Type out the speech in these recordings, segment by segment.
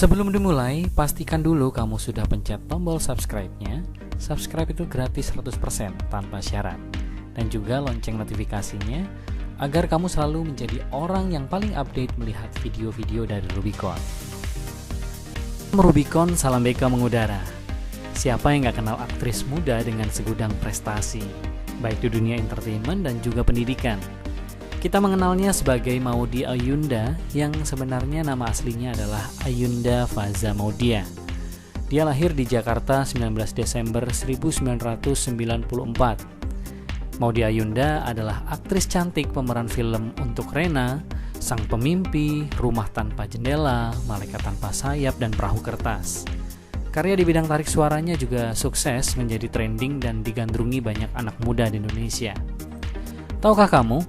Sebelum dimulai, pastikan dulu kamu sudah pencet tombol subscribe-nya. Subscribe itu gratis 100% tanpa syarat. Dan juga lonceng notifikasinya agar kamu selalu menjadi orang yang paling update melihat video-video dari Rubicon. Rubicon, salam BK mengudara. Siapa yang gak kenal aktris muda dengan segudang prestasi, baik di dunia entertainment dan juga pendidikan. Kita mengenalnya sebagai Maudy Ayunda yang sebenarnya nama aslinya adalah Ayunda Faza Maudia. Dia lahir di Jakarta 19 Desember 1994. Maudy Ayunda adalah aktris cantik pemeran film Untuk Rena, Sang Pemimpi, Rumah Tanpa Jendela, Malaikat Tanpa Sayap, dan Perahu Kertas. Karya di bidang tarik suaranya juga sukses menjadi trending dan digandrungi banyak anak muda di Indonesia. Tahukah kamu,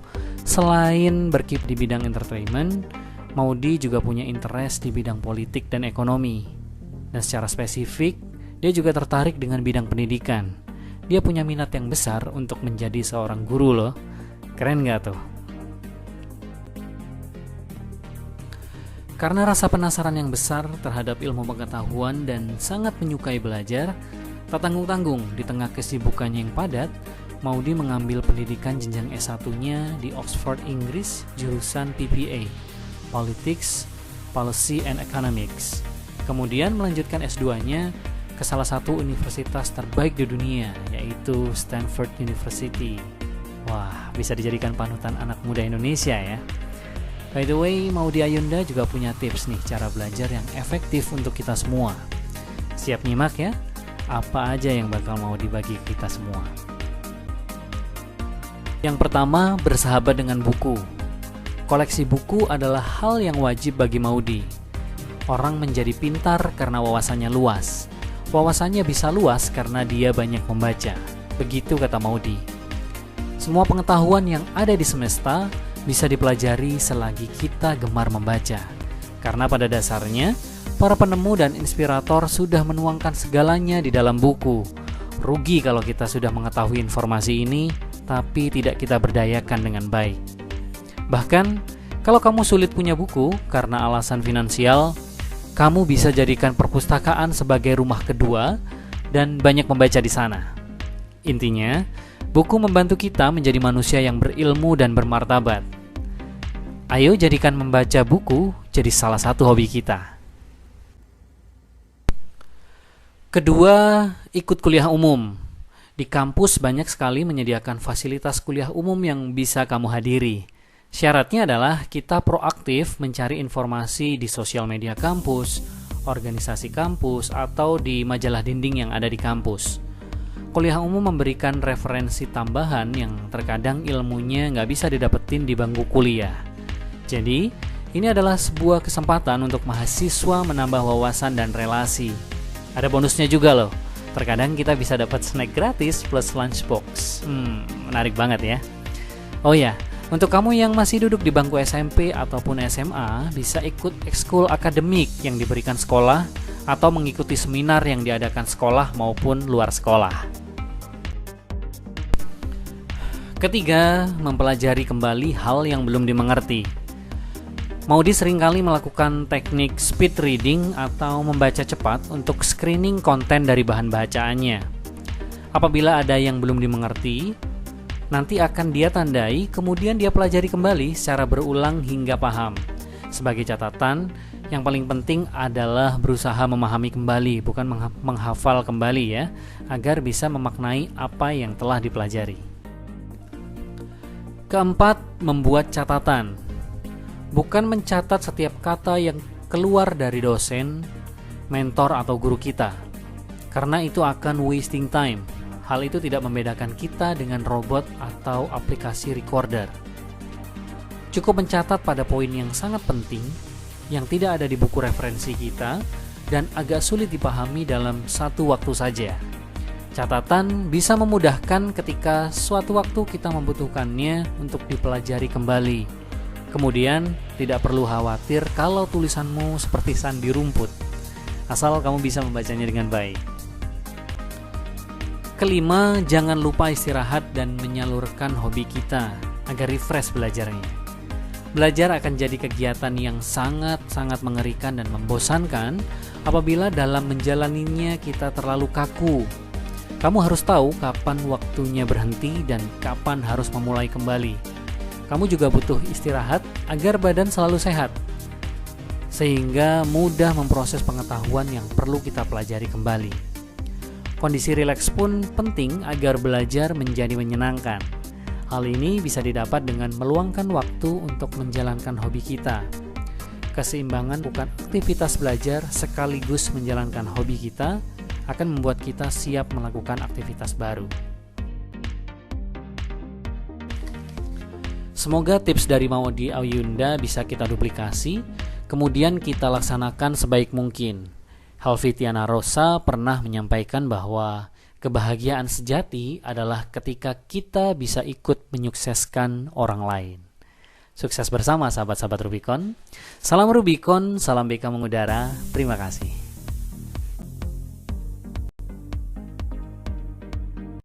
selain berkiprah di bidang entertainment, Maudy juga punya interest di bidang politik dan ekonomi. Dan secara spesifik, dia juga tertarik dengan bidang pendidikan. Dia punya minat yang besar untuk menjadi seorang guru loh. Keren gak tuh? Karena rasa penasaran yang besar terhadap ilmu pengetahuan dan sangat menyukai belajar, tak tanggung-tanggung di tengah kesibukannya yang padat, Maudy mengambil pendidikan jenjang S1-nya di Oxford, Inggris, jurusan PPA, Politics, Policy and Economics. Kemudian melanjutkan S2-nya ke salah satu universitas terbaik di dunia, yaitu Stanford University. Wah, bisa dijadikan panutan anak muda Indonesia ya. By the way, Maudy Ayunda juga punya tips nih cara belajar yang efektif untuk kita semua. Siap nyimak ya? Apa aja yang bakal mau dibagi kita semua? Yang pertama, bersahabat dengan buku. Koleksi buku adalah hal yang wajib bagi Maudy. Orang menjadi pintar karena wawasannya luas. Wawasannya bisa luas karena dia banyak membaca. Begitu kata Maudy. Semua pengetahuan yang ada di semesta bisa dipelajari selagi kita gemar membaca. Karena pada dasarnya, para penemu dan inspirator sudah menuangkan segalanya di dalam buku. Rugi kalau kita sudah mengetahui informasi ini, tapi tidak kita berdayakan dengan baik. Bahkan, kalau kamu sulit punya buku karena alasan finansial, kamu bisa jadikan perpustakaan sebagai rumah kedua dan banyak membaca di sana. Intinya, buku membantu kita menjadi manusia yang berilmu dan bermartabat. Ayo jadikan membaca buku jadi salah satu hobi kita. Kedua, ikut kuliah umum. Di kampus banyak sekali menyediakan fasilitas kuliah umum yang bisa kamu hadiri. Syaratnya adalah kita proaktif mencari informasi di sosial media kampus, organisasi kampus, atau di majalah dinding yang ada di kampus. Kuliah umum memberikan referensi tambahan yang terkadang ilmunya nggak bisa didapetin di bangku kuliah. Jadi, ini adalah sebuah kesempatan untuk mahasiswa menambah wawasan dan relasi. Ada bonusnya juga loh. Terkadang kita bisa dapat snack gratis plus lunchbox. Menarik banget ya. Oh ya, untuk kamu yang masih duduk di bangku SMP ataupun SMA, bisa ikut ekskul akademik yang diberikan sekolah atau mengikuti seminar yang diadakan sekolah maupun luar sekolah. Ketiga, mempelajari kembali hal yang belum dimengerti. Maudy seringkali melakukan teknik speed reading atau membaca cepat untuk screening konten dari bahan bacaannya. Apabila ada yang belum dimengerti, nanti akan dia tandai, kemudian dia pelajari kembali secara berulang hingga paham. Sebagai catatan, yang paling penting adalah berusaha memahami kembali, bukan menghafal kembali ya, agar bisa memaknai apa yang telah dipelajari. Keempat, membuat catatan. Bukan mencatat setiap kata yang keluar dari dosen, mentor, atau guru kita. Karena itu akan wasting time. Hal itu tidak membedakan kita dengan robot atau aplikasi recorder. Cukup mencatat pada poin yang sangat penting, yang tidak ada di buku referensi kita, dan agak sulit dipahami dalam satu waktu saja. Catatan bisa memudahkan ketika suatu waktu kita membutuhkannya untuk dipelajari kembali. Kemudian, tidak perlu khawatir kalau tulisanmu seperti sandi rumput, asal kamu bisa membacanya dengan baik. Kelima, jangan lupa istirahat dan menyalurkan hobi kita agar refresh belajarnya. Belajar akan jadi kegiatan yang sangat-sangat mengerikan dan membosankan apabila dalam menjalaninya kita terlalu kaku. Kamu harus tahu kapan waktunya berhenti dan kapan harus memulai kembali. Kamu juga butuh istirahat agar badan selalu sehat, sehingga mudah memproses pengetahuan yang perlu kita pelajari kembali. Kondisi rileks pun penting agar belajar menjadi menyenangkan. Hal ini bisa didapat dengan meluangkan waktu untuk menjalankan hobi kita. Keseimbangan bukan aktivitas belajar sekaligus menjalankan hobi kita akan membuat kita siap melakukan aktivitas baru. Semoga tips dari Maudy Ayunda bisa kita duplikasi, kemudian kita laksanakan sebaik mungkin. Helvitiana Rosa pernah menyampaikan bahwa kebahagiaan sejati adalah ketika kita bisa ikut menyukseskan orang lain. Sukses bersama sahabat-sahabat Rubicon. Salam Rubicon, salam BK mengudara. Terima kasih.